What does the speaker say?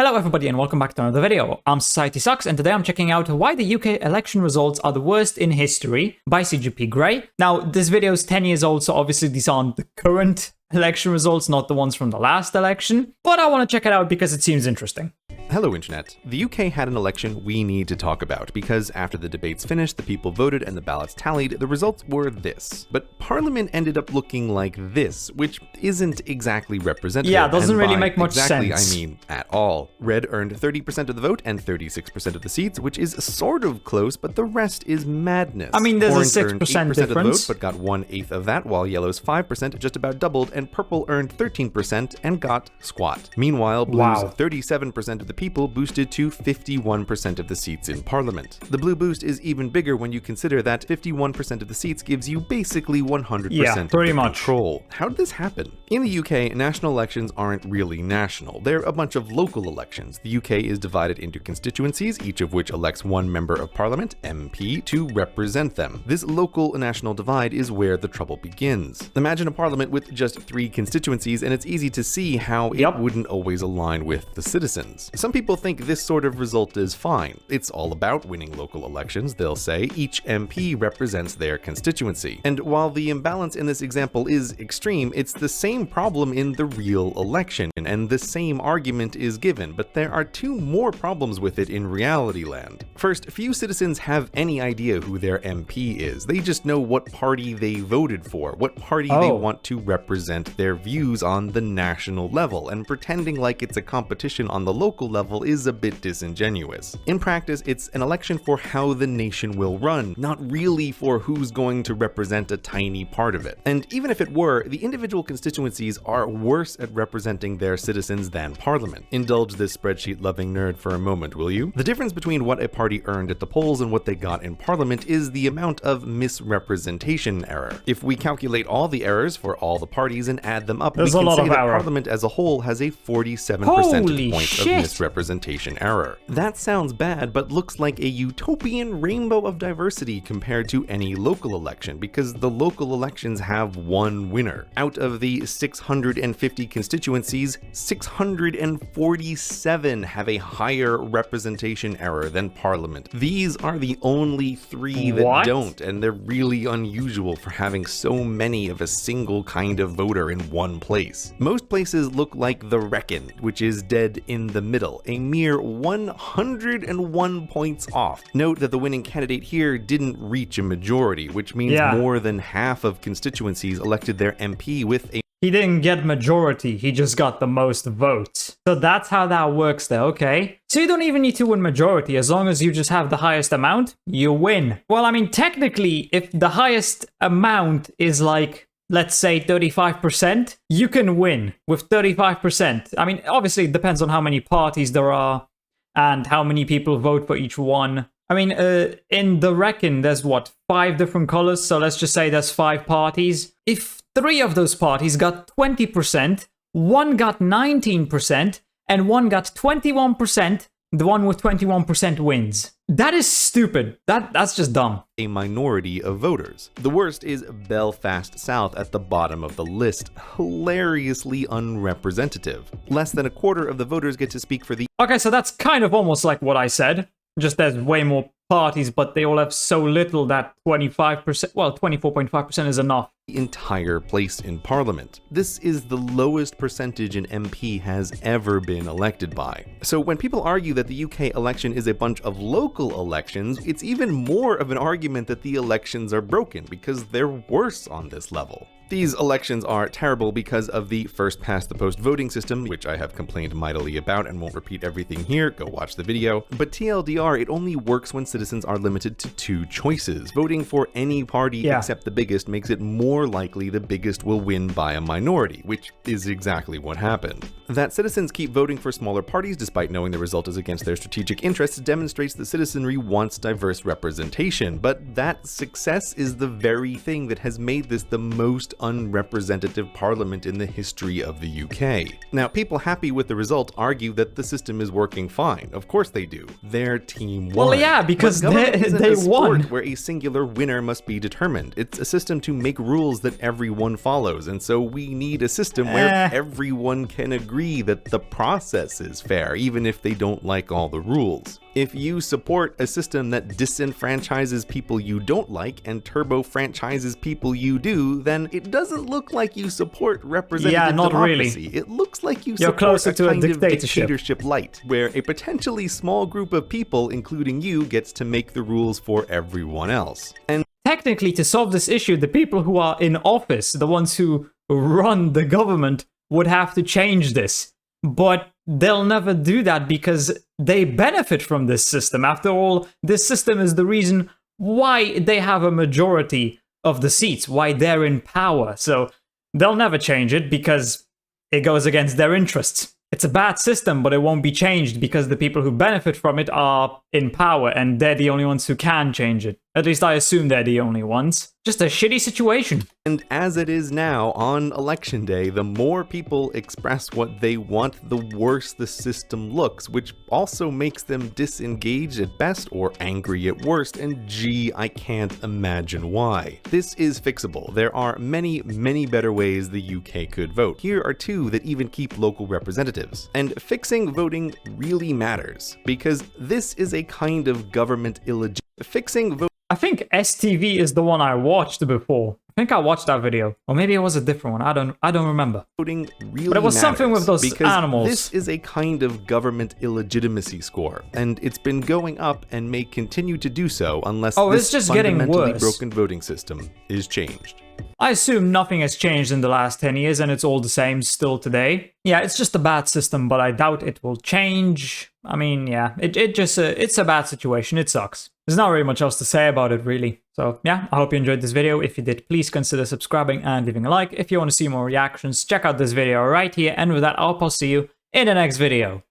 Hello everybody and welcome back to another video. I'm SocietySucks and today I'm checking out why the UK election results are the worst in history by CGP Grey. Now this video is 10 years old, so obviously these aren't the current election results, not the ones from the last election, but I want to check it out because it seems interesting. Hello Internet. The UK had an election we need to talk about because after the debates finished, the people voted and the ballots tallied, the results were this. But Parliament ended up looking like this, which isn't exactly representative. Yeah, it doesn't really make much sense. sense. I mean, at all. Red earned 30% of the vote and 36% of the seats, which is sort of close, but the rest is madness. I mean, there's Orange a 6% earned 8% difference. of the vote, but got 1/8 of that, while yellow's 5% just about doubled, and purple earned 13% and got squat. Meanwhile, blue's 37% of the people boosted to 51% of the seats in Parliament. The blue boost is even bigger when you consider that 51% of the seats gives you basically 100% of the control. How did this happen? In the UK, national elections aren't really national. They're a bunch of local elections. The UK is divided into constituencies, each of which elects one member of Parliament, MP, to represent them. This local national divide is where the trouble begins. Imagine a Parliament with just 3 constituencies, and it's easy to see how it wouldn't always align with the citizens. Some people think this sort of result is fine. It's all about winning local elections, they'll say. Each MP represents their constituency. And while the imbalance in this example is extreme, it's the same problem in the real election, and the same argument is given, but there are 2 more problems with it in reality land. First, few citizens have any idea who their MP is. They just know what party they voted for, what party they want to represent their views on the national level, and pretending like it's a competition on the local level is a bit disingenuous. In practice, it's an election for how the nation will run, not really for who's going to represent a tiny part of it. And even if it were, the individual constituencies are worse at representing their citizens than Parliament. Indulge this spreadsheet-loving nerd for a moment, will you? The difference between what a party earned at the polls and what they got in Parliament is the amount of misrepresentation error. If we calculate all the errors for all the parties and add them up, we can say that Parliament as a whole has a 47 percentage point of misrepresentation error. That sounds bad, but looks like a utopian rainbow of diversity compared to any local election, because the local elections have one winner. Out of the 650 constituencies, 647 have a higher representation error than Parliament. These are the only 3 that don't, and they're really unusual for having so many of a single kind of voter in one place. Most places look like the Wrekin, which is dead in the middle, a mere 101 points off. Note that the winning candidate here didn't reach a majority, which means more than half of constituencies elected their MP with a... He didn't get majority, he just got the most votes. So that's how that works there, okay? So you don't even need to win majority, as long as you just have the highest amount, you win. Well, I mean, technically, if the highest amount is like, let's say 35%, you can win with 35%. I mean, obviously it depends on how many parties there are and how many people vote for each one. I mean, in the Wrekin, there's what, 5 different colors? So let's just say there's 5 parties. If 3 of those parties got 20%, 1 got 19%, and 1 got 21%, the one with 21% wins. That is stupid. That's just dumb. A minority of voters. The worst is Belfast South at the bottom of the list. Hilariously unrepresentative. Less than a quarter of the voters get to speak for the... Okay, so that's kind of almost like what I said. Just there's way more parties, but they all have so little that 25%, well, 24.5% is enough. Entire place in Parliament. This is the lowest percentage an MP has ever been elected by. So when people argue that the UK election is a bunch of local elections, it's even more of an argument that the elections are broken, because they're worse on this level. These elections are terrible because of the first-past-the-post voting system, which I have complained mightily about and won't repeat everything here, go watch the video. But TLDR, it only works when citizens are limited to 2 choices. Voting for any party except the biggest makes it more likely the biggest will win by a minority, which is exactly what happened. That citizens keep voting for smaller parties despite knowing the result is against their strategic interests demonstrates that citizenry wants diverse representation, but that success is the very thing that has made this the most unrepresentative parliament in the history of the UK. Now, people happy with the result argue that the system is working fine. Of course they do. Their team won. Well, yeah, because they won. Where a singular winner must be determined. It's a system to make rules that everyone follows, and so we need a system where everyone can agree that the process is fair, even if they don't like all the rules. If you support a system that disenfranchises people you don't like and turbo-franchises people you do, then it doesn't look like you support representative democracy. Really. It looks like you support closer to kind a of dictatorship light, where a potentially small group of people, including you, gets to make the rules for everyone else. And technically, to solve this issue, the people who are in office, the ones who run the government, would have to change this. But they'll never do that because they benefit from this system. After all, this system is the reason why they have a majority of the seats, why they're in power. So they'll never change it because it goes against their interests. It's a bad system, but it won't be changed because the people who benefit from it are in power and they're the only ones who can change it. At least I assume they're the only ones. Just a shitty situation. And as it is now, on election day, the more people express what they want, the worse the system looks, which also makes them disengaged at best or angry at worst, and gee, I can't imagine why. This is fixable. There are many, many better ways the UK could vote. Here are two that even keep local representatives. And fixing voting really matters, because this is a kind of government illegitimacy. Fixing voting. I think STV is the one I watched before. I think I watched that video, or maybe it was a different one. I don't remember. Voting really but it was something with those because animals. This is a kind of government illegitimacy score, and it's been going up and may continue to do so unless this just fundamentally broken voting system is changed. I assume nothing has changed in the last 10 years and it's all the same still today. Yeah, it's just a bad system, but I doubt it will change. I mean, yeah, it's a bad situation. It sucks. There's not really much else to say about it, really. So yeah, I hope you enjoyed this video. If you did, please consider subscribing and leaving a like. If you want to see more reactions, check out this video right here. And with that, I'll see you in the next video.